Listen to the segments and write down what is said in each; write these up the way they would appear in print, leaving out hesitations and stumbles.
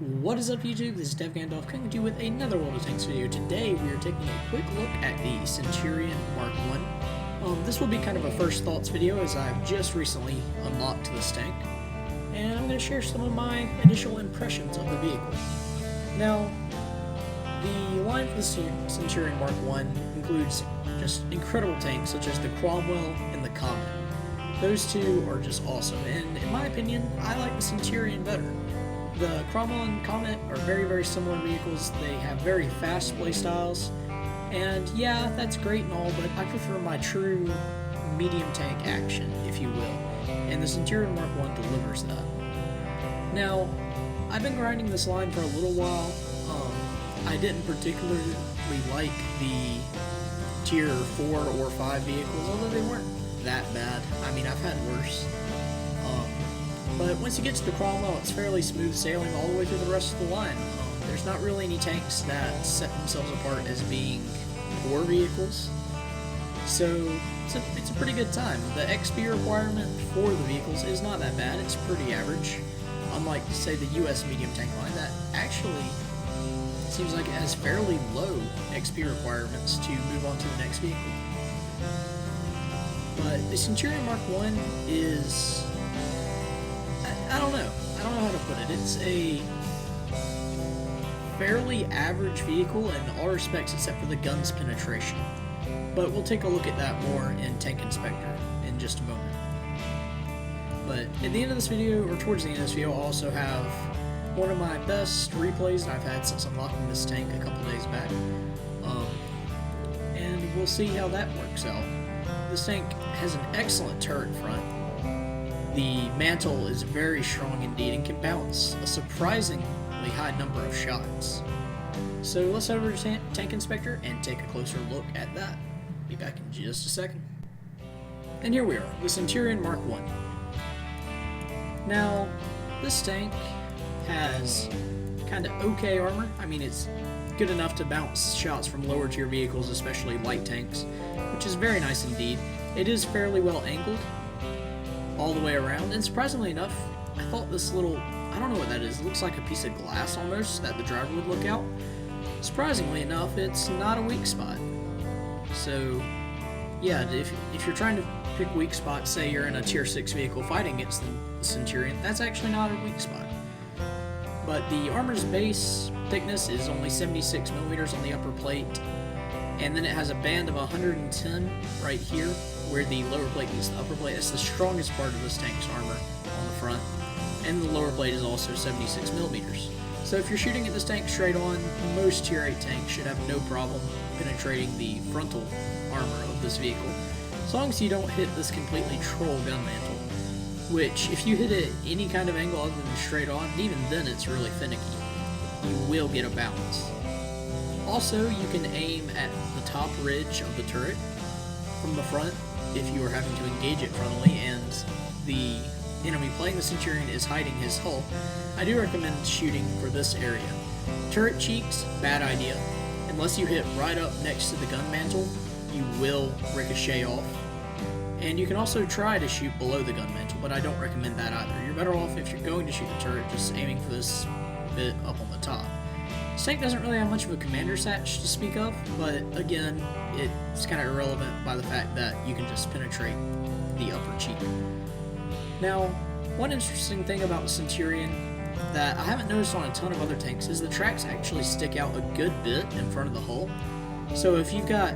What is up, YouTube? This is DeFGandolf coming to you with another World of Tanks video. Today we are taking a quick look at the Centurion Mk. This will be kind of a first thoughts video as I've just recently unlocked this tank, and I'm going to share some of my initial impressions of the vehicle. Now, the line for the Centurion Mk includes just incredible tanks such as the Cromwell and the Comet. Those two are just awesome, and in my opinion, I like the Centurion better. The Cromwell and Comet are very similar vehicles. They have very fast playstyles, and yeah, that's great and all, but I prefer my true medium tank action, if you will, and the Centurion Mk delivers that. Now, I've been grinding this line for a little while. I didn't particularly like the tier 4 or 5 vehicles, although they weren't that bad. I mean, I've had worse. But once you get to the Cromwell, it's fairly smooth sailing all the way through the rest of the line. There's not really any tanks that set themselves apart as being poor vehicles, so it's a pretty good time. The XP requirement for the vehicles is not that bad, it's pretty average, unlike, say, the US medium tank line that actually seems like it has fairly low XP requirements to move on to the next vehicle. But the Centurion Mk is... I don't know how to put it. It's a fairly average vehicle in all respects except for the gun's penetration. But we'll take a look at that more in Tank Inspector in just a moment. But at the end of this video, or towards the end of this video, I'll also have one of my best replays that I've had since unlocking this tank a couple days back. And we'll see how that works out. This tank has an excellent turret front. The mantle is very strong indeed and can bounce a surprisingly high number of shots. So let's head over to Tank Inspector and take a closer look at that. Be back in just a second. And here we are, the Centurion Mk. Now, this tank has kind of okay armor. I mean, it's good enough to bounce shots from lower tier vehicles, especially light tanks, which is very nice indeed. It is fairly well angled all the way around, and surprisingly enough, I thought this little, I don't know what that is, it looks like a piece of glass almost that the driver would look out. Surprisingly enough, it's not a weak spot. So yeah, if you're trying to pick weak spots, say you're in a tier 6 vehicle fighting against the Centurion, that's actually not a weak spot. But the armor's base thickness is only 76 millimeters on the upper plate, and then it has a band of 110 right here, where the lower plate meets the upper plate. That's the strongest part of this tank's armor on the front, and the lower plate is also 76 millimeters. So if you're shooting at this tank straight on, most tier 8 tanks should have no problem penetrating the frontal armor of this vehicle, as long as you don't hit this completely troll gun mantle, which if you hit it at any kind of angle other than straight on, even then it's really finicky. You will get a bounce. Also, you can aim at the top ridge of the turret from the front if you are having to engage it frontally and the enemy playing the Centurion is hiding his hull. I do recommend shooting for this area. Turret cheeks, bad idea. Unless you hit right up next to the gun mantle, you will ricochet off. And you can also try to shoot below the gun mantle, but I don't recommend that either. You're better off, if you're going to shoot the turret, just aiming for this bit up on the top. This tank doesn't really have much of a commander's hatch to speak of, but again, it's kind of irrelevant by the fact that you can just penetrate the upper cheek. Now, one interesting thing about the Centurion that I haven't noticed on a ton of other tanks is the tracks actually stick out a good bit in front of the hull. So if you've got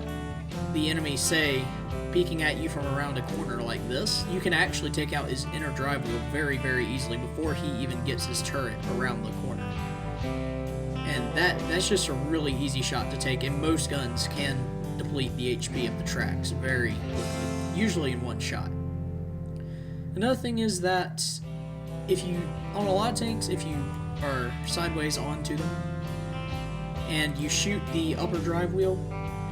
the enemy, say, peeking at you from around a corner like this, you can actually take out his inner drive wheel very easily before he even gets his turret around the corner. And that's just a really easy shot to take, and most guns can deplete the HP of the tracks very quickly, usually in one shot. Another thing is that on a lot of tanks, if you are sideways onto them and you shoot the upper drive wheel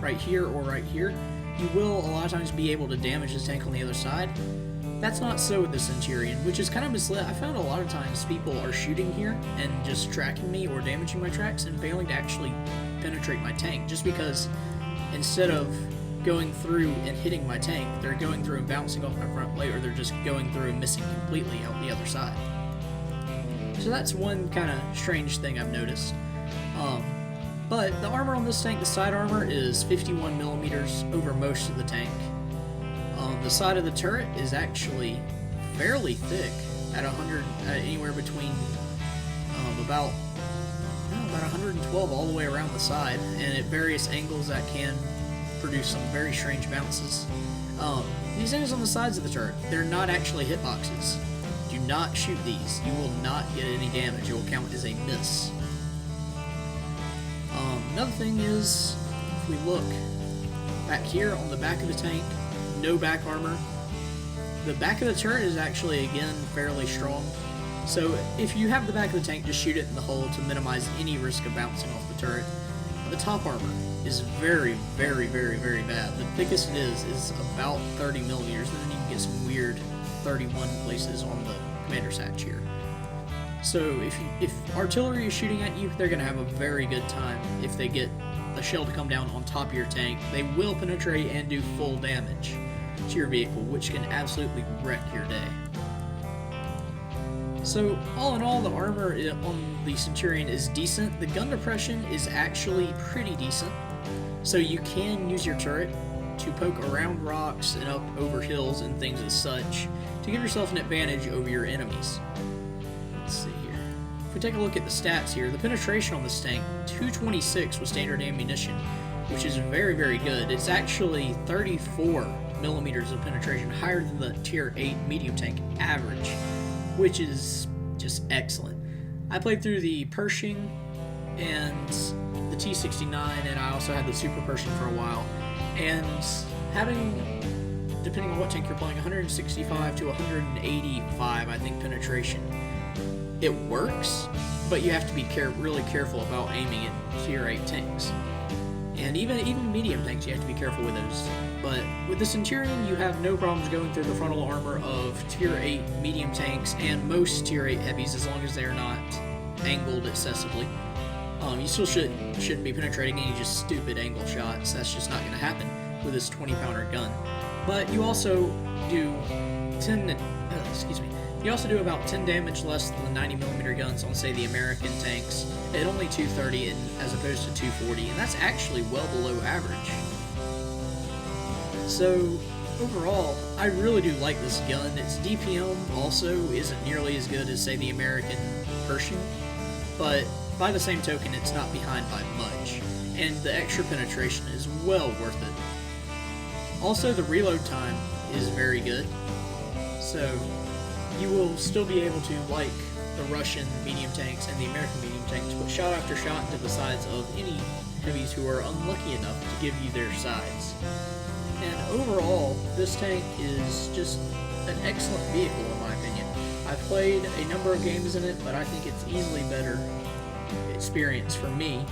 right here or right here, you will a lot of times be able to damage the tank on the other side. That's not so with the Centurion, which is kind of misled. I found a lot of times people are shooting here and just tracking me or damaging my tracks and failing to actually penetrate my tank, just because instead of going through and hitting my tank, they're going through and bouncing off my front plate, or they're just going through and missing completely out the other side. So that's one kind of strange thing I've noticed. But the armor on this tank, the side armor, is 51 millimeters over most of the tank. The side of the turret is actually fairly thick at 100, anywhere between about 112 all the way around the side, and at various angles that can produce some very strange bounces. These things on the sides of the turret, they're not actually hitboxes. Do not shoot these. You will not get any damage. It will count as a miss. Another thing is, if we look back here on the back of the tank, no back armor. The back of the turret is actually, again, fairly strong. So if you have the back of the tank, just shoot it in the hull to minimize any risk of bouncing off the turret. The top armor is very, very, very, very bad. The thickest it is about 30 millimeters, and then you can get some weird 31 places on the commander's hatch here. So if artillery is shooting at you, they're going to have a very good time if they get a shell to come down on top of your tank. They will penetrate and do full damage to your vehicle, which can absolutely wreck your day. So all in all, the armor on the Centurion is decent. The gun depression is actually pretty decent. So you can use your turret to poke around rocks and up over hills and things as such to give yourself an advantage over your enemies. Let's see here. If we take a look at the stats here, the penetration on this tank, 226 with standard ammunition, which is very, very good. It's actually 34 millimeters of penetration, higher than the tier 8 medium tank average, which is just excellent. I played through the Pershing and the T69, and I also had the Super Pershing for a while, and having, depending on what tank you're playing, 165 to 185, I think, penetration. It works, but you have to be really careful about aiming at tier 8 tanks. And even medium tanks, you have to be careful with those. But with the Centurion, you have no problems going through the frontal armor of tier 8 medium tanks and most tier 8 heavies, as long as they are not angled excessively. You still shouldn't be penetrating any just stupid angle shots. That's just not going to happen with this 20-pounder gun. But you also do you also do about 10 damage less than the 90mm guns on, say, the American tanks at only 230 as opposed to 240, and that's actually well below average. So overall, I really do like this gun. Its DPM also isn't nearly as good as, say, the American Pershing, but by the same token, it's not behind by much, and the extra penetration is well worth it. Also, the reload time is very good, so you will still be able to, like the Russian medium tanks and the American medium tanks, put shot after shot into the sides of any heavies who are unlucky enough to give you their sides. And overall, this tank is just an excellent vehicle in my opinion. I've played a number of games in it, but I think it's easily better experience for me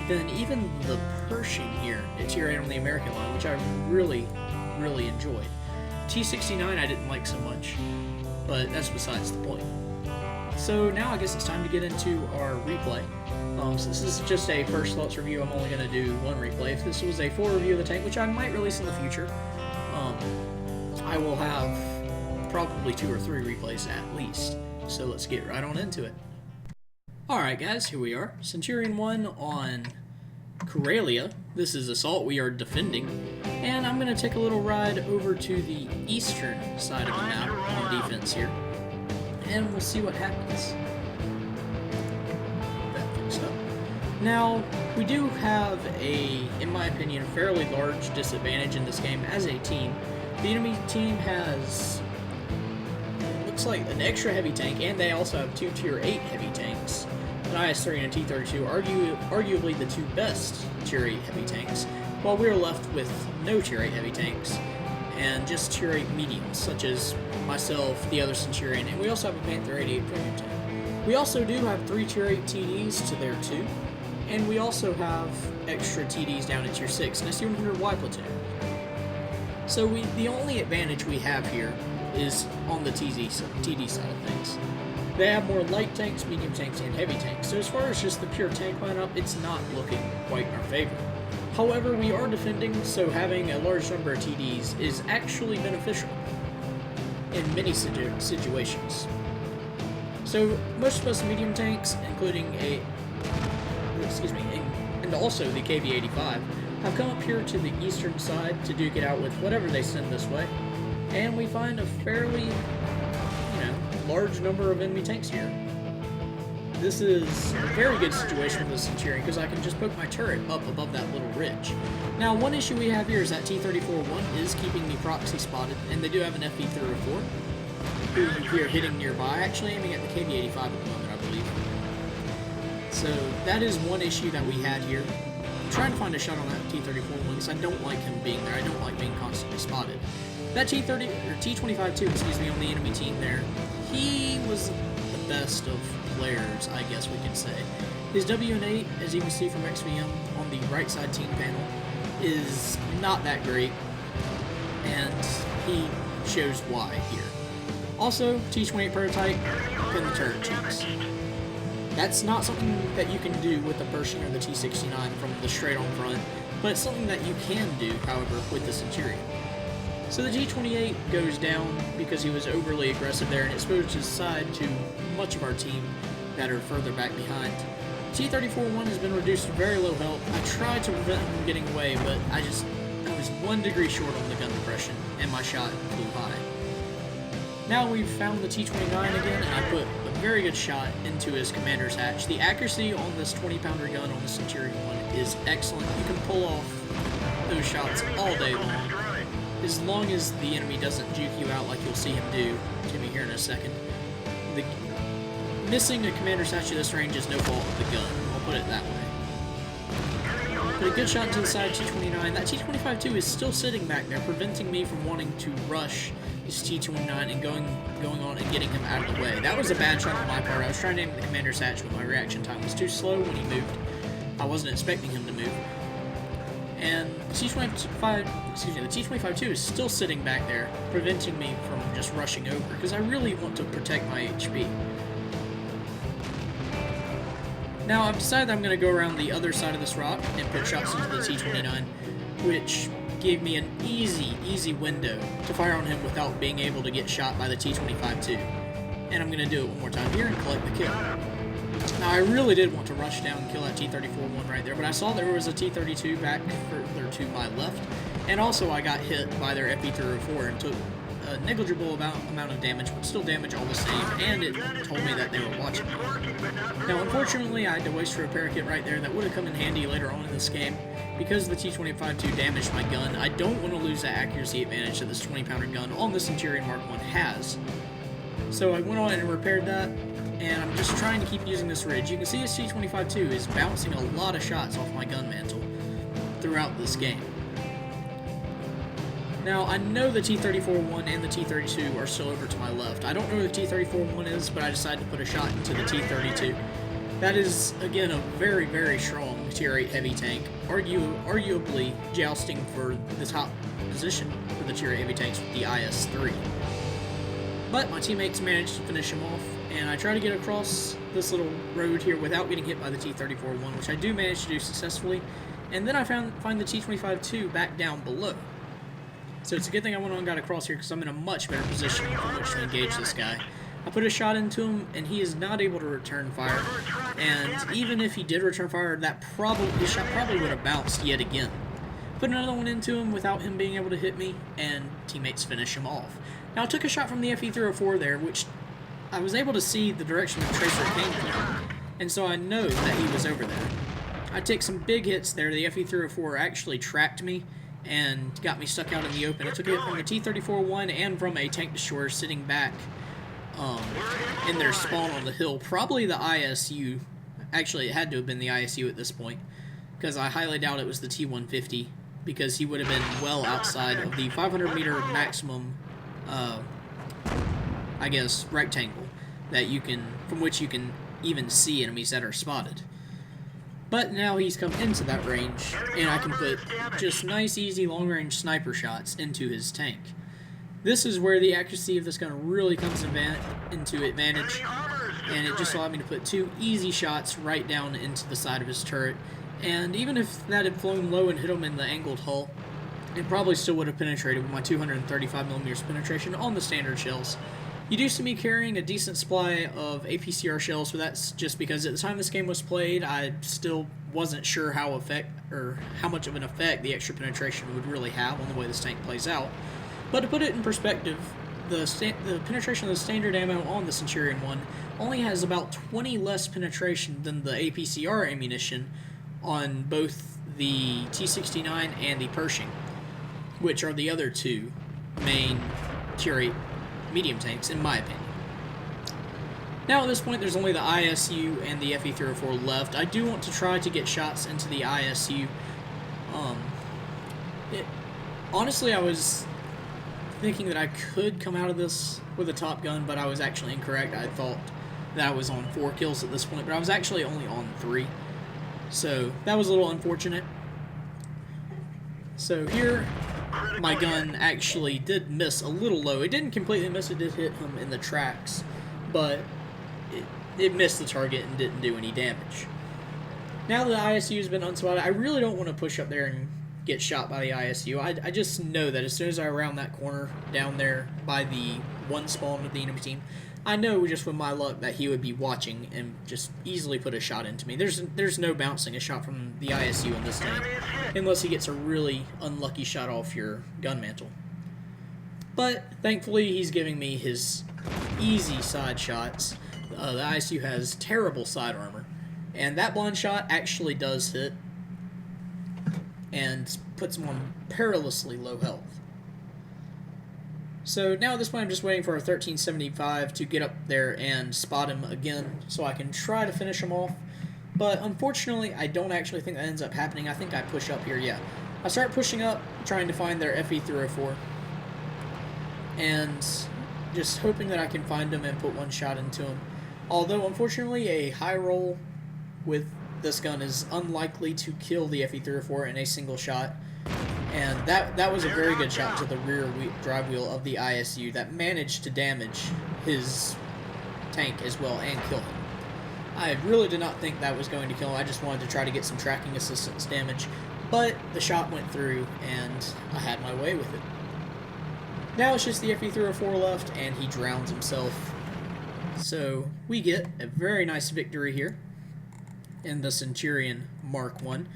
than even the Pershing here at tier 8 on the American line, which I really, really enjoyed. T69 I didn't like so much, but that's besides the point. So now I guess it's time to get into our replay. Since this is just a first thoughts review, I'm only going to do one replay. If this was a full review of the tank, which I might release in the future, I will have probably 2 or 3 replays at least. So let's get right on into it. Alright guys, here we are. Centurion 1 on Karelia. This is Assault, we are defending. And I'm going to take a little ride over to the eastern side of the map on defense here. And we'll see what happens. That fixed up. Now, we do have a, in my opinion, fairly large disadvantage in this game as a team. The enemy team has, looks like, an extra heavy tank, and they also have 2 tier 8 heavy tanks. An IS-3 and a T-32, arguably the 2 best tier 8 heavy tanks, while we're left with no tier 8 heavy tanks, and just tier 8 mediums, such as myself, the other Centurion, and we also have a Panther 88 premium tank. We also do have 3 tier 8 TDs to their 2, and we also have extra TDs down at tier 6, and a C-100Y platoon. So the only advantage we have here is on the TD side of things. They have more light tanks, medium tanks, and heavy tanks, so as far as just the pure tank lineup, it's not looking quite in our favor. However, we are defending, so having a large number of TDs is actually beneficial in many situations. So most of us medium tanks, including and also the KV-85, have come up here to the eastern side to duke it out with whatever they send this way, and we find a fairly, large number of enemy tanks here. This is a very good situation for the Centurion because I can just poke my turret up above that little ridge. Now, one issue we have here is that T-34-1 is keeping me proxy spotted, and they do have an FV-304 who we are hitting nearby, actually aiming at the KV-85 at the moment, I believe. So that is one issue that we had here. I'm trying to find a shot on that T-34-1 because I don't like him being there. I don't like being constantly spotted. That T-25-2, on the enemy team there, he was the best of players, I guess we could say. His WN8, as you can see from XVM on the right side team panel, is not that great, and he shows why here. Also, T-28 prototype, pin the turret cheeks. That's not something that you can do with the Pershing or the T-69 from the straight on front, but it's something that you can do, however, with the Centurion. So the T-28 goes down because he was overly aggressive there and exposed his side to much of our team that are further back behind. T-34-1 has been reduced to very low health. I tried to prevent him from getting away, but I was 1 degree short on the gun depression, and my shot flew high. Now we've found the T-29 again, and I put a very good shot into his commander's hatch. The accuracy on this 20-pounder gun on the Centurion 1 is excellent. You can pull off those shots all day long, as long as the enemy doesn't juke you out like you'll see him do to me here in a second. Missing a commander's hatch at this range is no fault of the gun, I'll put it that way. Put a good shot into the side of T-29. That T-25-2 is still sitting back there, preventing me from wanting to rush this T-29 and going on and getting him out of the way. That was a bad shot on my part. I was trying to aim at the commander's hatch, but my reaction time was too slow when he moved. I wasn't expecting him to move. And the T-25-2 is still sitting back there, preventing me from just rushing over, because I really want to protect my HP. Now, I've decided I'm going to go around the other side of this rock and put shots into the T-29, which gave me an easy window to fire on him without being able to get shot by the T-25-2. And I'm going to do it one more time here and collect the kill. Now, I really did want to rush down and kill that T-34-1 right there, but I saw there was a T-32 back further to my left, and also I got hit by their FV-304 and took a negligible amount of damage, but still damage all the same, and it told me that they were watching me. Now, unfortunately, I had to waste a repair kit right there that would have come in handy later on in this game. Because the T-25-2 damaged my gun, I don't want to lose the accuracy advantage that this 20-pounder gun on the Centurion Mark I has. So I went on and repaired that, and I'm just trying to keep using this ridge. You can see this T-25-2 is bouncing a lot of shots off my gun mantle throughout this game. Now, I know the T-34-1 and the T-32 are still over to my left. I don't know who the T-34-1 is, but I decided to put a shot into the T-32. That is, again, a very strong Tier 8 heavy tank, arguably jousting for the top position for the Tier 8 heavy tanks with the IS-3. But my teammates managed to finish him off, and I try to get across this little road here without getting hit by the T-34-1, which I do manage to do successfully, and then I find the T-25-2 back down below. So it's a good thing I went on and got across here because I'm in a much better position from which to engage this guy. I put a shot into him, and he is not able to return fire, and even if he did return fire, his shot probably would have bounced yet again. Put another one into him without him being able to hit me, and teammates finish him off. Now, I took a shot from the FE-304 there, which I was able to see the direction the tracer came from, and so I know that he was over there. I take some big hits there. The FE-304 actually tracked me and got me stuck out in the open. I took a hit from the T-34-1 and from a tank destroyer sitting back in their spawn on the hill. Probably the ISU. Actually, it had to have been the ISU at this point, because I highly doubt it was the T-150, because he would have been well outside of the 500-meter maximum, I guess, rectangle that from which you can even see enemies that are spotted. But now he's come into that range, and I can put just nice, easy, long-range sniper shots into his tank. This is where the accuracy of this gun really comes into advantage, and it just allowed me to put 2 easy shots right down into the side of his turret. And even if that had flown low and hit him in the angled hull, it probably still would have penetrated with my 235mm penetration on the standard shells. You do see me carrying a decent supply of APCR shells, but that's just because at the time this game was played, I still wasn't sure how much of an effect the extra penetration would really have on the way this tank plays out. But to put it in perspective, the penetration of the standard ammo on the Centurion 1 only has about 20 less penetration than the APCR ammunition on both the T69 and the Pershing, which are the other two main Tier 8 medium tanks, in my opinion. Now at this point, there's only the ISU and the FE304 left. I do want to try to get shots into the ISU. Honestly, I was thinking that I could come out of this with a top gun, but I was actually incorrect. I thought that I was on 4 kills at this point, but I was actually only on 3. So that was a little unfortunate. So here, my gun actually did miss a little low. It didn't completely miss, it did hit him in the tracks, but it missed the target and didn't do any damage. Now that the ISU has been unspotted, I really don't want to push up there and get shot by the ISU. I just know that as soon as I round that corner down there by the one spawn of the enemy team, I know just with my luck that he would be watching and just easily put a shot into me. There's no bouncing a shot from the ISU in this tank, unless he gets a really unlucky shot off your gun mantle. But thankfully he's giving me his easy side shots. The ISU has terrible side armor, and that blind shot actually does hit and puts him on perilously low health. So now at this point I'm just waiting for a 1375 to get up there and spot him again so I can try to finish him off. But unfortunately I don't actually think that ends up happening. I think I push up here, yeah. I start pushing up, trying to find their FE304. And just hoping that I can find him and put one shot into him. Although unfortunately a high roll with this gun is unlikely to kill the FE304 in a single shot. And that was a very good shot to the rear drive wheel of the ISU that managed to damage his tank as well and kill him. I really did not think that was going to kill him. I just wanted to try to get some tracking assistance damage, but the shot went through and I had my way with it. Now it's just the FE304 left and he drowns himself. So we get a very nice victory here in the Centurion Mk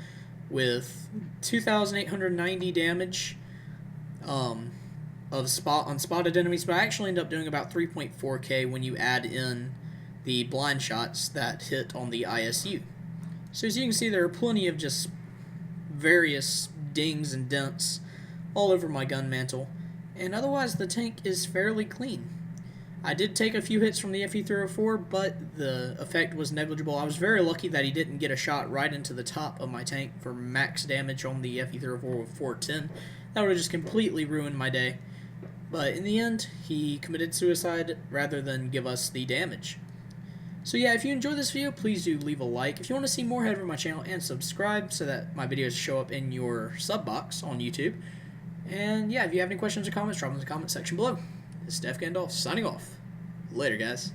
with 2,890 damage of unspotted enemies, but I actually end up doing about 3.4k when you add in the blind shots that hit on the ISU. So as you can see, there are plenty of just various dings and dents all over my gun mantle, and otherwise the tank is fairly clean. I did take a few hits from the FE304, but the effect was negligible. I was very lucky that he didn't get a shot right into the top of my tank for max damage on the FE304 with 410. That would have just completely ruined my day. But in the end, he committed suicide rather than give us the damage. So yeah, if you enjoyed this video, please do leave a like. If you want to see more, head over to my channel and subscribe so that my videos show up in your sub box on YouTube. And yeah, if you have any questions or comments, drop them in the comment section below. This is DeFGandolf signing off. Later, guys.